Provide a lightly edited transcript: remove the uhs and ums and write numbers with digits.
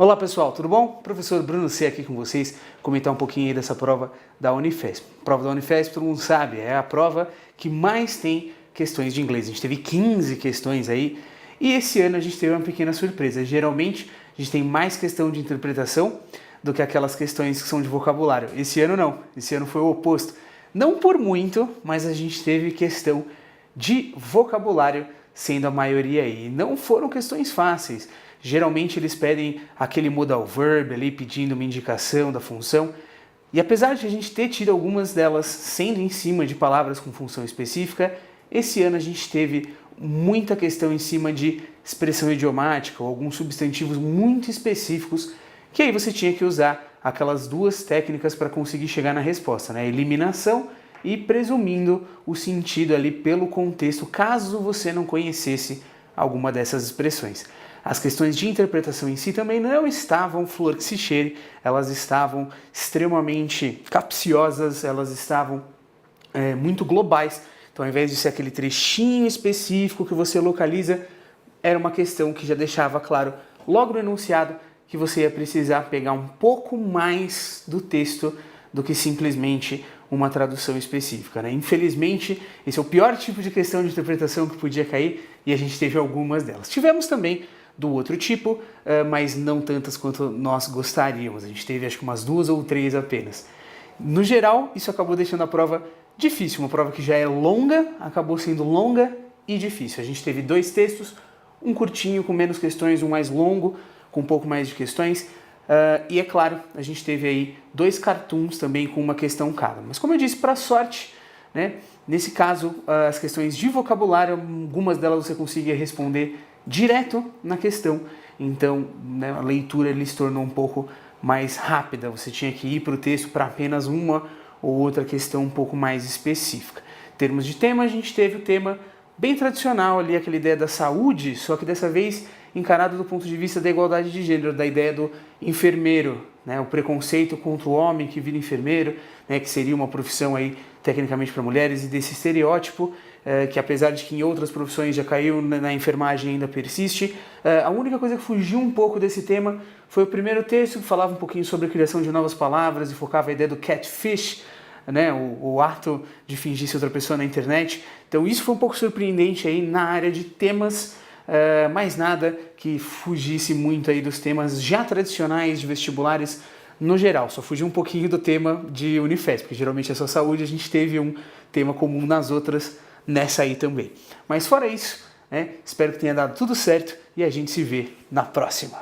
Olá pessoal, tudo bom? Professor Bruno C aqui com vocês, comentar um pouquinho aí dessa prova da Unifesp. A prova da Unifesp, todo mundo sabe, é a prova que mais tem questões de inglês. A gente teve 15 questões aí e esse ano a gente teve uma pequena surpresa. Geralmente a gente tem mais questão de interpretação do que aquelas questões que são de vocabulário. Esse ano não, esse ano foi o oposto. Não por muito, mas a gente teve questão de vocabulário sendo a maioria aí. Não foram questões fáceis. Geralmente eles pedem aquele modal verb ali pedindo uma indicação da função. E apesar de a gente ter tido algumas delas sendo em cima de palavras com função específica, esse ano a gente teve muita questão em cima de expressão idiomática ou alguns substantivos muito específicos que aí você tinha que usar aquelas duas técnicas para conseguir chegar na resposta, né? Eliminação e presumindo o sentido ali pelo contexto, caso você não conhecesse alguma dessas expressões. As questões de interpretação em si também não estavam flor que se cheire, elas estavam extremamente capciosas, elas estavam muito globais. Então, ao invés de ser aquele trechinho específico que você localiza, era uma questão que já deixava claro logo no enunciado que você ia precisar pegar um pouco mais do texto do que simplesmente uma tradução específica, né? Infelizmente, esse é o pior tipo de questão de interpretação que podia cair e a gente teve algumas delas. Tivemos também do outro tipo, mas não tantas quanto nós gostaríamos. A gente teve acho que umas 2 ou 3 apenas. No geral, isso acabou deixando a prova difícil. Uma prova que já é longa, acabou sendo longa e difícil. A gente teve 2 textos, um curtinho com menos questões, um mais longo com um pouco mais de questões. E é claro, a gente teve aí 2 cartoons também com uma questão cada. Mas como eu disse, para sorte, né, nesse caso, as questões de vocabulário, algumas delas você conseguia responder direto na questão, então né, a leitura ele se tornou um pouco mais rápida, você tinha que ir para o texto para apenas uma ou outra questão um pouco mais específica. Em termos de tema, a gente teve o tema bem tradicional ali, aquela ideia da saúde, só que dessa vez encarado do ponto de vista da igualdade de gênero, da ideia do enfermeiro, né, o preconceito contra o homem que vira enfermeiro, né, que seria uma profissão aí tecnicamente para mulheres, e desse estereótipo que apesar de que em outras profissões já caiu, na enfermagem ainda persiste. A única coisa que fugiu um pouco desse tema foi o primeiro texto, que falava um pouquinho sobre a criação de novas palavras e focava a ideia do catfish, né, o ato de fingir ser outra pessoa na internet. Então isso foi um pouco surpreendente aí na área de temas, mais nada que fugisse muito aí dos temas já tradicionais de vestibulares no geral, só fugiu um pouquinho do tema de Unifesp, porque geralmente é só saúde, a gente teve um tema comum nas outras, nessa aí também. Mas fora isso, né, espero que tenha dado tudo certo e a gente se vê na próxima.